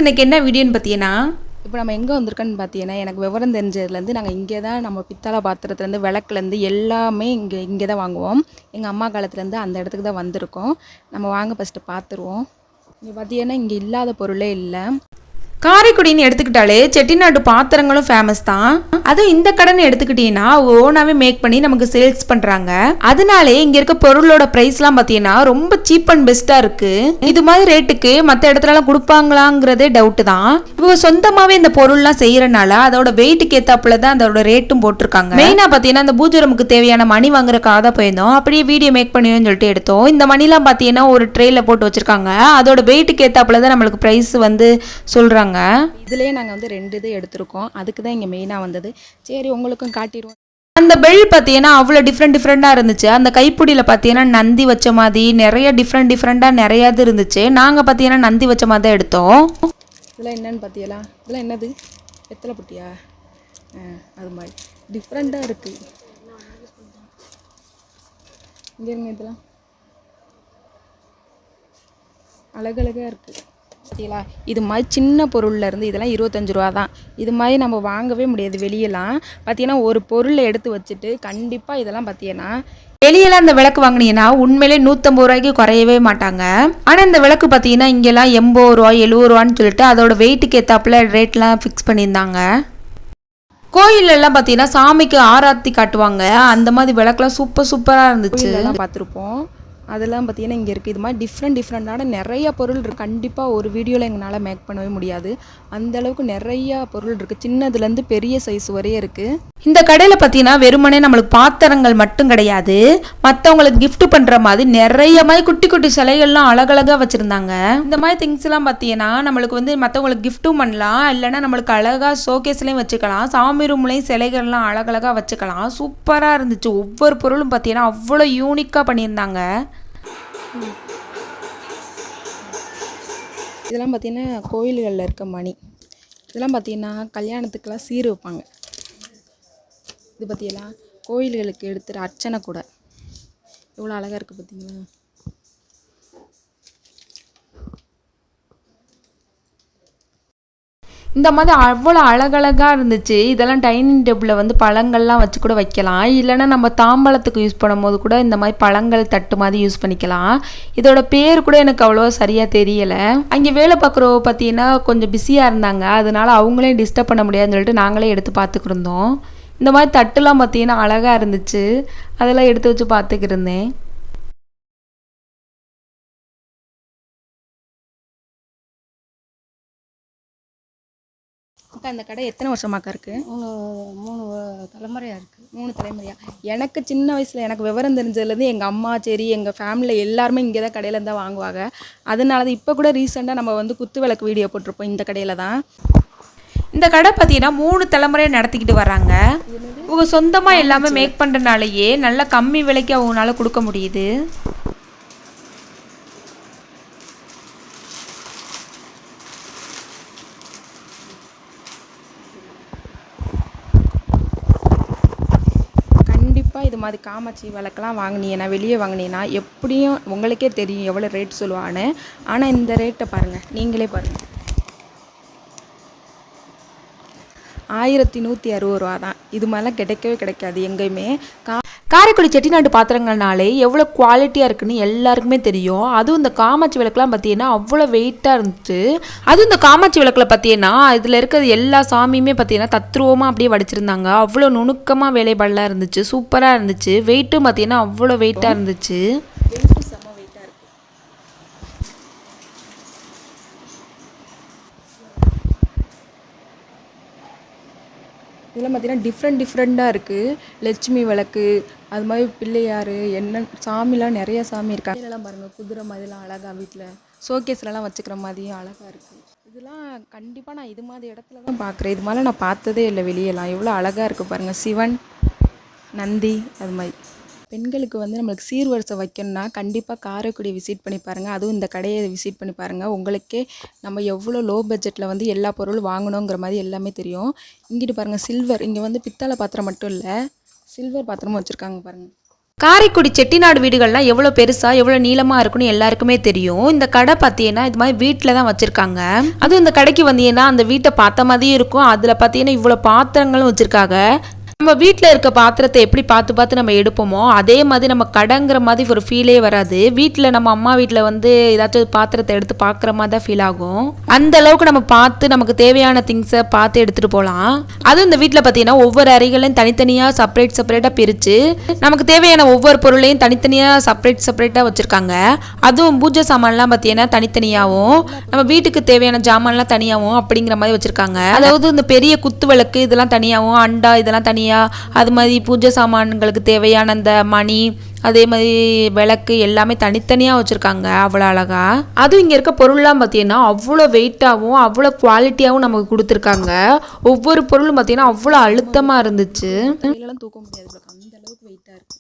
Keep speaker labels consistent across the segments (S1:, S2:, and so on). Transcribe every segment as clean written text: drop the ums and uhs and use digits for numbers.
S1: இன்றைக்கி என்ன வீடியோன்னு பார்த்தீங்கன்னா,
S2: இப்போ நம்ம எங்கே வந்திருக்கோன்னு பார்த்தீங்கன்னா, எனக்கு விவரம் தெரிஞ்சதுலேருந்து நாங்கள் இங்கே தான் நம்ம பித்தளை பாத்திரத்துலேருந்து விளக்குலேருந்து எல்லாமே இங்கே தான் வாங்குவோம். எங்கள் அம்மா காலத்துலேருந்து அந்த இடத்துக்கு தான் வந்திருக்கோம். நம்ம வாங்க ஃபஸ்ட்டு பார்த்துருவோம். இங்கே பார்த்தீங்கன்னா இங்கே இல்லாத பொருளே இல்லை.
S1: காரைக்குடின்னு எடுத்துக்கிட்டாலே செட்டிநாட்டு பாத்திரங்களும் ஃபேமஸ் தான். அதுவும் இந்த கடைன்னு எடுத்துக்கிட்டீங்கன்னா ஓனாவே மேக் பண்ணி நமக்கு சேல்ஸ் பண்றாங்க. அதனாலே இங்க இருக்க பொருளோட பிரைஸ்லாம் பார்த்தீங்கன்னா ரொம்ப சீப் அண்ட் பெஸ்டா இருக்கு. இது மாதிரி ரேட்டுக்கு மற்ற இடத்துலலாம் கொடுப்பாங்களாங்கிறதே டவுட் தான். இவங்க சொந்தமாவே இந்த பொருள்லாம் செய்யறனால அதோட வெயிட்டுக்கு ஏத்தாப்புல தான் அதோட ரேட்டும் போட்டிருக்காங்க. மெயினா பார்த்தீங்கன்னா இந்த பூஜை ரூமுக்கு தேவையான மணி வாங்குறதுக்காக தான் போயிருந்தோம். அப்படியே வீடியோ மேக் பண்ணுவோம்னு சொல்லிட்டு எடுத்தோம். இந்த மணிலாம் பார்த்தீங்கன்னா ஒரு ட்ரேல போட்டு வச்சிருக்காங்க. அதோட வெயிட்டுக்கு ஏத்தாப்புல தான் நம்மளுக்கு பிரைஸ் வந்து சொல்றாங்க.
S2: இதுலேயே நாங்கள் வந்து 2 இது எடுத்திருக்கோம். அதுக்கு தான் இங்கே மெயினாக வந்தது. சரி உங்களுக்கும் காட்டிடுவோம்.
S1: அந்த பெல் பார்த்தீங்கன்னா அவ்வளோ டிஃப்ரெண்ட்டாக இருந்துச்சு. அந்த கைப்பிடியில் பார்த்தீங்கன்னா நந்தி வச்ச மாதிரி நிறைய டிஃப்ரெண்ட்டாக நிறையா இது இருந்துச்சு. நாங்கள் பார்த்தீங்கன்னா நந்தி வச்ச மாதிரி தான் எடுத்தோம்.
S2: இதெல்லாம் என்னன்னு பார்த்தீங்களா? இதெல்லாம் என்னது? வெத்தலை புட்டியா? அது மாதிரி டிஃப்ரெண்ட்டாக இருக்குது. இங்கே இருங்க, இதெல்லாம் அழகழகாக இருக்குது. பார்த்தீங்களா? இது மாதிரி சின்ன பொருள்லேருந்து இதெல்லாம் 25 ரூபா தான். இது மாதிரி நம்ம வாங்கவே முடியாது வெளியெல்லாம். பார்த்தீங்கன்னா ஒரு பொருளை எடுத்து வச்சுட்டு கண்டிப்பாக இதெல்லாம் பார்த்தீங்கன்னா
S1: வெளியெல்லாம் இந்த விளக்கு வாங்கினீங்கன்னா உண்மையிலே 150 ரூபாய்க்கு குறையவே மாட்டாங்க. ஆனால் இந்த விளக்கு பார்த்தீங்கன்னா இங்கெல்லாம் 80 ரூபா 70 ரூபான்னு சொல்லிட்டு அதோட வெயிட்டுக்கு ஏற்றாப்புல ரேட்லாம் ஃபிக்ஸ் பண்ணியிருந்தாங்க. கோயிலெல்லாம் பார்த்தீங்கன்னா சாமிக்கு ஆராத்தி காட்டுவாங்க. அந்த மாதிரி விளக்குலாம் சூப்பராக இருந்துச்சு.
S2: பார்த்துருப்போம். அதெல்லாம் பார்த்தீங்கன்னா இங்கே இருக்குது. இது மாதிரி டிஃப்ரெண்ட்டான நிறைய பொருள் இருக்குது. கண்டிப்பாக ஒரு வீடியோவில் எங்களால் மேக் பண்ணவே முடியாது. அந்தளவுக்கு நிறையா பொருள் இருக்குது. சின்னதுலேருந்து பெரிய சைஸ் வரையே இருக்குது.
S1: இந்த கடையில் பார்த்தீங்கன்னா வெறுமனே நம்மளுக்கு பாத்திரங்கள் மட்டும் கிடையாது, மற்றவங்களுக்கு கிஃப்ட் பண்ணுற மாதிரி நிறைய மாதிரி குட்டி குட்டி சிலைகள்லாம் அழகழகாக வச்சுருந்தாங்க. இந்த மாதிரி திங்ஸ்லாம் பார்த்தீங்கன்னா நம்மளுக்கு வந்து மற்றவங்களுக்கு கிஃப்ட்டும் பண்ணலாம், இல்லைன்னா நம்மளுக்கு அழகாக ஷோகேஸ்லேயும் வச்சுக்கலாம். சாமி ரூம்லேயும் சிலைகள்லாம் அழகழகாக வச்சுக்கலாம். சூப்பராக இருந்துச்சு. ஒவ்வொரு பொருளும் பார்த்தீங்கன்னா அவ்வளோ யூனிக்காக பண்ணியிருந்தாங்க.
S2: இதெல்லாம் பார்த்தீங்கன்னா கோயில்களில் இருக்க மணி. இதெல்லாம் பார்த்தீங்கன்னா கல்யாணத்துக்கெல்லாம் சீர் வைப்பாங்க. இது பார்த்தீங்களா? கோயில்களுக்கு எடுத்துகிற அர்ச்சனை கூட எவ்வளோ அழகாக இருக்குது பார்த்தீங்களா?
S1: இந்த மாதிரி அவ்வளோ அழகழகாக இருந்துச்சு. இதெல்லாம் டைனிங் டேபிளில் வந்து பழங்கள்லாம் வச்சு கூட வைக்கலாம், இல்லைன்னா நம்ம தாம்பழத்துக்கு யூஸ் பண்ணும்போது கூட இந்த மாதிரி பழங்கள் தட்டு மாதிரி யூஸ் பண்ணிக்கலாம். இதோட பேர் கூட எனக்கு அவ்வளோ சரியாக தெரியலை. அங்கே வேலை பார்க்குறவங்க பார்த்தீங்கன்னா கொஞ்சம் பிஸியாக இருந்தாங்க, அதனால அவங்களே டிஸ்டர்ப் பண்ண முடியாதுன்னு சொல்லிட்டு நாங்களே எடுத்து பார்த்துக்கிருந்தோம். இந்த மாதிரி தட்டுலாம் பார்த்தீங்கன்னா அழகாக இருந்துச்சு. அதெல்லாம் எடுத்து வச்சு பார்த்துக்கிருந்தேன்.
S2: அக்கா அந்த கடை எத்தனை வருஷமாக்கா இருக்குது?
S3: 3 தலைமுறையாக இருக்குது.
S2: 3 தலைமுறையா? எனக்கு சின்ன வயசில் எனக்கு விவரம் தெரிஞ்சதுலேருந்து எங்கள் அம்மா சரி எங்கள் ஃபேமிலியில் எல்லாருமே இங்கே தான் கடையில் தான் வாங்குவாங்க. அதனால தான் இப்போ கூட ரீசெண்டாக நம்ம வந்து குத்து விளக்கு வீடியோ போட்டிருப்போம் இந்த கடையில் தான்.
S1: இந்த கடை பார்த்தீங்கன்னா 3 தலைமுறையை நடத்திக்கிட்டு வராங்க. இவங்க சொந்தமாக எல்லாமே மேக் பண்ணுறனாலேயே நல்ல கம்மி விலைக்கு அவங்களால கொடுக்க முடியுது.
S2: இது மாதிரி காமாட்சி விளக்கெல்லாம் வாங்கினீங்கன்னா வெளியே வாங்கினீங்கன்னா எப்படியும் உங்களுக்கே தெரியும் எவ்வளோ ரேட் சொல்லுவான்னு. ஆனால் இந்த ரேட்டை பாருங்கள், நீங்களே பாருங்கள், 1160 ரூபா தான். இது மாதிரிலாம் கிடைக்கவே கிடைக்காது எங்கேயுமே.
S1: காரைக்குடி செட்டிநாட்டு பாத்திரங்கள்னாலே எவ்வளோ குவாலிட்டியாக இருக்குன்னு எல்லாருக்குமே தெரியும். அதுவும் இந்த காமாட்சி விளக்குலாம் பார்த்தீங்கன்னா அவ்வளோ வெயிட்டாக இருந்துச்சு. அதுவும் இந்த காமாட்சி விளக்கில் பார்த்தீங்கன்னா இதில் இருக்கிற எல்லா சாமியுமே பார்த்தீங்கன்னா தத்ரூபமாக அப்படியே வடிச்சிருந்தாங்க. அவ்வளோ நுணுக்கமாக வேலைப்பாடெலாம் இருந்துச்சு. சூப்பராக இருந்துச்சு. வெயிட்டும் பார்த்தீங்கன்னா அவ்வளோ வெயிட்டாக இருந்துச்சு.
S2: இதெல்லாம் பார்த்தீங்கன்னா டிஃப்ரெண்ட்டாக இருக்குது. லட்சுமி விளக்கு, அது மாதிரி பிள்ளையார், என்ன சாமிலாம் நிறைய சாமி இருக்காங்க. இதெல்லாம் பாருங்கள், குதிரை மாதிரிலாம் அழகாக வீட்டில் ஷோகேஸ்லலாம் வச்சுக்கிற மாதிரியும் அழகாக இருக்குது. இதெல்லாம் கண்டிப்பாக நான் இது மாதிரி இடத்துல தான் பார்க்குறேன். இது மாதிரி நான் பார்த்ததே இல்லை வெளியெல்லாம். எவ்வளோ அழகாக இருக்குது பாருங்கள். சிவன், நந்தி, அது மாதிரி. பெண்களுக்கு வந்து நம்மளுக்கு சீர்வரிசை வைக்கணும்னா கண்டிப்பாக காரைக்குடி விசிட் பண்ணி பாருங்கள். அதுவும் இந்த கடையை விசிட் பண்ணி பாருங்கள். உங்களுக்கே நம்ம எவ்வளோ லோ பட்ஜெட்டில் வந்து எல்லா பொருளும் வாங்கணுங்கிற மாதிரி எல்லாமே தெரியும். இங்கிட்டு பாருங்கள் சில்வர், இங்கே வந்து பித்தளை பாத்திரம் மட்டும் இல்லை, சில்வர் பாத்திரமும் வச்சுருக்காங்க பாருங்கள்.
S1: காரைக்குடி செட்டிநாடு வீடுகள்லாம் எவ்வளோ பெருசாக எவ்வளோ நீளமாக இருக்குன்னு எல்லாருக்குமே தெரியும். இந்த கடை பார்த்தீங்கன்னா இது மாதிரி வீட்டில் தான் வச்சுருக்காங்க. அதுவும் இந்த கடைக்கு வந்தீங்கன்னா அந்த வீட்டை பார்த்த மாதிரியும் இருக்கும். அதில் பார்த்தீங்கன்னா இவ்வளோ பாத்திரங்களும் வச்சுருக்காங்க. நம்ம வீட்டில் இருக்க பாத்திரத்தை எப்படி பார்த்து பார்த்து நம்ம எடுப்போமோ அதே மாதிரி நம்ம கடைங்கிற மாதிரி ஒரு ஃபீலே வராது. வீட்டில் நம்ம அம்மா வீட்டில் வந்து ஏதாச்சும் பாத்திரத்தை எடுத்து பார்க்குற மாதிரி தான் ஃபீல் ஆகும். அந்த அளவுக்கு நம்ம பார்த்து நமக்கு தேவையான திங்ஸை பார்த்து எடுத்துகிட்டு போகலாம். அதுவும் இந்த வீட்டில் பார்த்தீங்கன்னா ஒவ்வொரு அறைகளையும் தனித்தனியாக செப்பரேட்டாக பிரித்து நமக்கு தேவையான ஒவ்வொரு பொருளையும் தனித்தனியாக செப்பரேட்டாக வச்சுருக்காங்க. அதுவும் பூஜை சாமான்லாம் பார்த்தீங்கன்னா தனித்தனியாகவும் நம்ம வீட்டுக்கு தேவையான ஜாமான்லாம் தனியாகவும் அப்படிங்கிற மாதிரி வச்சுருக்காங்க. அதாவது இந்த பெரிய குத்து விளக்கு இதெல்லாம் தனியாகவும், அண்டா இதெல்லாம் தனியாக, அது மாதிரி பூஜை சாமான்களுக்கு தேவையான அந்த மணி அதே மாதிரி விளக்கு எல்லாமே தனித்தனியாக வச்சுருக்காங்க. அவ்வளோ அழகா. அதுவும் இங்கே இருக்க பொருள்லாம் பார்த்தீங்கன்னா அவ்வளோ வெயிட்டாகவும் அவ்வளோ குவாலிட்டியாகவும் நமக்கு கொடுத்துருக்காங்க. ஒவ்வொரு பொருளும் பார்த்தீங்கன்னா அவ்வளோ அழுத்தமாக இருந்துச்சு.
S2: கையிலலாம் தூக்க முடியாது, அந்த அளவுக்கு வெயிட்டாக இருக்குது.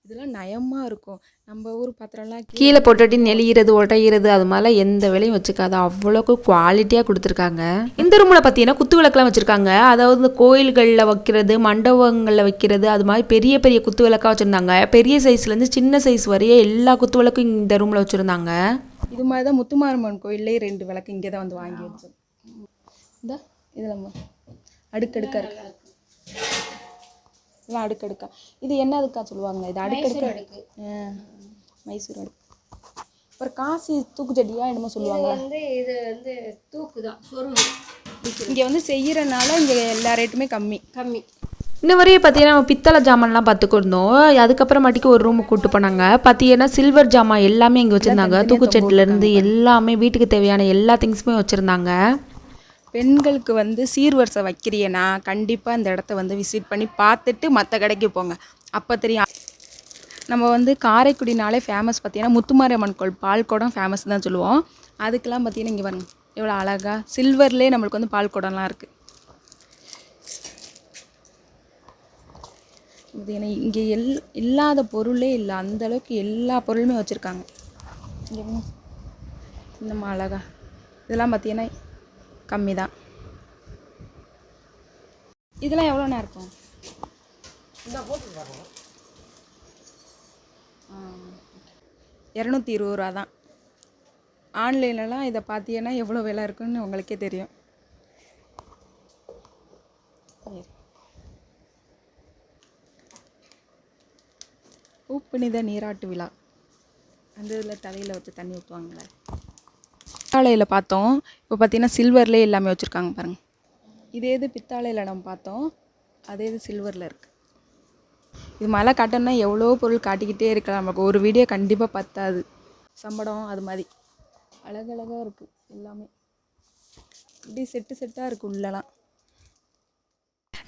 S2: இதெல்லாம் நயமாக இருக்கும். நம்ம ஊர் பாத்திரம்லாம்
S1: கீழே போட்டுட்டு நெளிகிறது உடையிறது அது மாதிரிலாம் எந்த வேலையும் வச்சுக்காது. அவ்வளோக்கு குவாலிட்டியாக கொடுத்துருக்காங்க. இந்த ரூமில் பார்த்தீங்கன்னா குத்து விளக்குலாம் வச்சுருக்காங்க. அதாவது இந்த கோயில்களில் வைக்கிறது, மண்டபங்களில் வைக்கிறது, அது மாதிரி பெரிய பெரிய குத்து விளக்காக வச்சுருந்தாங்க. பெரிய சைஸ்லேருந்து சின்ன சைஸ் வரைய எல்லா குத்து விளக்கும் இந்த ரூமில் வச்சுருந்தாங்க.
S2: இது மாதிரி தான் முத்துமாரம்மன் கோயிலே 2 விளக்கு இங்கே தான் வந்து வாங்கி வச்சோம். இந்த இதில் அடுக்கடுக்காக இருக்கு. இதெல்லாம் அடுக்கடுக்கா. இது என்னதுக்கா சொல்லுவாங்க? இது அடுக்கடுக்கு. மைசூர் அடுக்கு. அப்புறம் காசி தூக்குச்சட்டியா என்னமோ சொல்லுவாங்க.
S3: இது வந்து தூக்கு தான், சொருகு.
S2: இங்கே வந்து செய்கிறனால இங்கே எல்லா ரேட்டுமே கம்மி.
S1: இன்ன வரையும் பார்த்தீங்கன்னா நம்ம பித்தளை ஜாமான்லாம் பார்த்துக்கிருந்தோம். அதுக்கப்புறமாட்டிக்கு ஒரு ரூமுக்கு கூப்பிட்டு போனாங்க. பார்த்தீங்கன்னா சில்வர் ஜாமான் எல்லாமே இங்கே வச்சுருந்தாங்க. தூக்குச்சட்டிலேருந்து எல்லாமே வீட்டுக்கு தேவையான எல்லா திங்ஸுமே வச்சுருந்தாங்க.
S2: பெண்களுக்கு வந்து சீர்வரிசை வைக்கிறியனா கண்டிப்பாக இந்த இடத்த வந்து விசிட் பண்ணி பார்த்துட்டு மற்ற கடைக்கு போங்க. அப்போ தெரியும். நம்ம வந்து காரைக்குடினாலே ஃபேமஸ் பார்த்தீங்கன்னா முத்துமாரியம்மன் கோயில் பால் குடம் ஃபேமஸ் தான் சொல்லுவோம். அதுக்கெல்லாம் பார்த்தீங்கன்னா இங்கே பாருங்க எவ்வளோ அழகாக சில்வர்லேயே நம்மளுக்கு வந்து பால் குடம்லாம் இருக்குது. பார்த்தீங்கன்னா இங்கே இல்லாத பொருளே இல்லை, அந்தளவுக்கு எல்லா பொருளுமே வச்சுருக்காங்க. இங்கே இன்னும் அழகா இதெல்லாம் பார்த்தீங்கன்னா கம்மி தான். இதெல்லாம் எவ்வளோண்ணா இருக்கும்? 220 ரூபா தான். ஆன்லைன்லலாம் இதை பார்த்தீங்கன்னா எவ்வளோ விலை இருக்குன்னு உங்களுக்கே தெரியும். உப்புனித நீராட்டு விழா அந்த இதில் தலையில் வச்சு தண்ணி ஊற்றுவாங்களே. பித்தாளையில் பார்த்தோம். இப்போ பார்த்தீங்கன்னா சில்வர்லேயே எல்லாமே வச்சுருக்காங்க பாருங்கள். இதே இது பித்தாளையில் நம்ம பார்த்தோம், அதே இது சில்வரில் இருக்குது. இது மழை காட்டணும்னா எவ்வளோ பொருள் காட்டிக்கிட்டே இருக்கலாம். நமக்கு ஒரு வீடியோ கண்டிப்பாக பத்தாது. சம்படம் அது மாதிரி அழகழகாக இருக்குது எல்லாமே. இப்படி செட்டாக இருக்குது உள்ளலாம்.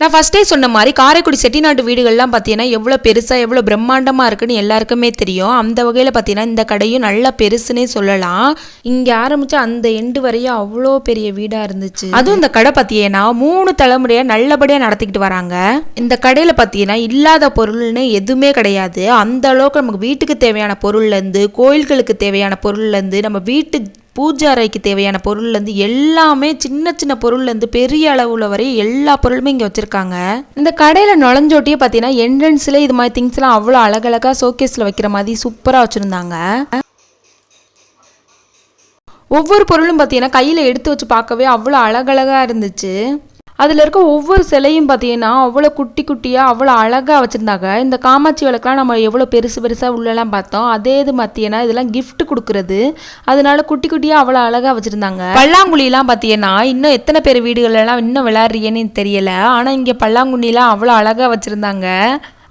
S1: நான் ஃபஸ்ட்டே சொன்ன மாதிரி காரைக்குடி செட்டிநாட்டு வீடுகள்லாம் பார்த்தீங்கன்னா எவ்வளோ பெருசாக எவ்வளோ பிரம்மாண்டமாக இருக்குன்னு எல்லாருக்குமே தெரியும். அந்த வகையில் பார்த்தீங்கன்னா இந்த கடையும் நல்லா பெருசுன்னே சொல்லலாம். இங்கே ஆரம்பித்து அந்த எண்டு வரையும் அவ்வளோ பெரிய வீடாக இருந்துச்சு. அதுவும் இந்த கடை பார்த்தீங்கன்னா 3 தலைமுறையாக நல்லபடியாக நடத்திக்கிட்டு வராங்க. இந்த கடையில் பார்த்தீங்கன்னா இல்லாத பொருள்னு எதுவுமே கிடையாது. அந்த அளவுக்கு நமக்கு வீட்டுக்கு தேவையான பொருள்லேருந்து கோயில்களுக்கு தேவையான பொருள்லேருந்து நம்ம வீட்டு பூஜை அறைக்கு தேவையான பொருள்லேருந்து எல்லாமே சின்ன சின்ன பொருள்லேருந்து பெரிய அளவில் வரை எல்லா பொருளுமே இங்கே வச்சுருக்காங்க. இந்த கடையில் நுழைஞ்சோட்டியே பார்த்தீங்கன்னா என்ட்ரன்ஸில் இது மாதிரி திங்ஸ்லாம் அவ்வளோ அழகழகாக ஷோகேஸில் வைக்கிற மாதிரி சூப்பராக வச்சுருந்தாங்க. ஒவ்வொரு பொருளும் பார்த்தீங்கன்னா கையில் எடுத்து வச்சு பார்க்கவே அவ்வளோ அழகழகாக இருந்துச்சு. அதில் இருக்க ஒவ்வொரு சிலையும் பார்த்தீங்கன்னா அவ்வளோ குட்டி குட்டியாக அவ்வளோ அழகாக வச்சுருந்தாங்க. இந்த காமாட்சி விளக்கெலாம் நம்ம எவ்வளோ பெருசாக உள்ளெல்லாம் பார்த்தோம். அதே இது பார்த்தீங்கன்னா இதெல்லாம் கிஃப்ட் கொடுக்குறது, அதனால குட்டி குட்டியாக அவ்வளோ அழகாக வச்சுருந்தாங்க. பல்லாங்குழிலாம் பார்த்தீங்கன்னா இன்னும் எத்தனை பேர் வீடுகளெல்லாம் இன்னும் விளையாடுறீன்னு தெரியலை. ஆனால் இங்கே பல்லாங்குழிலாம் அவ்வளோ அழகாக வச்சுருந்தாங்க.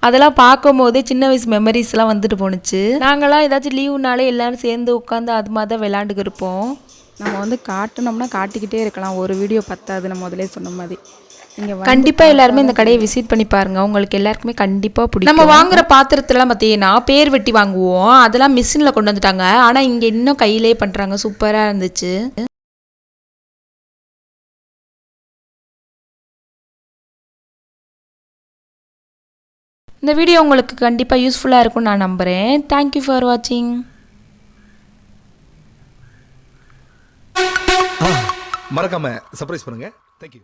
S1: அதெல்லாம் பார்க்கும் போதே சின்ன வயசு மெமரிஸ்லாம் வந்துட்டு போணுச்சு. நாங்களாம் ஏதாச்சும் லீவுனாலே எல்லோரும் சேர்ந்து உட்காந்து அது மாதிரி தான் விளையாண்டுக்கு இருப்போம்.
S2: நம்ம வந்து காட்டணும்னா காட்டிக்கிட்டே இருக்கலாம், ஒரு வீடியோ பத்தாது. நம்ம முதலே சொன்ன மாதிரி
S1: கண்டிப்பாக எல்லாருமே இந்த கடையை விசிட் பண்ணி பாருங்க. உங்களுக்கு எல்லாருக்குமே கண்டிப்பாக பிடிக்கும். நம்ம வாங்குற பாத்திரத்துலாம் பார்த்தீங்கன்னா பேர் வெட்டி வாங்குவோம், அதெல்லாம் மிஷினில் கொண்டு வந்துட்டாங்க. ஆனால் இங்கே இன்னும் கையிலே பண்ணுறாங்க. சூப்பராக இருந்துச்சு. இந்த வீடியோ உங்களுக்கு கண்டிப்பாக யூஸ்ஃபுல்லாக இருக்கும்னு நான் நம்புகிறேன். தேங்க்யூ ஃபார் வாட்சிங்.
S4: மறக்காம சர்ப்ரைஸ் பண்ணுங்க. தேங்க்யூ.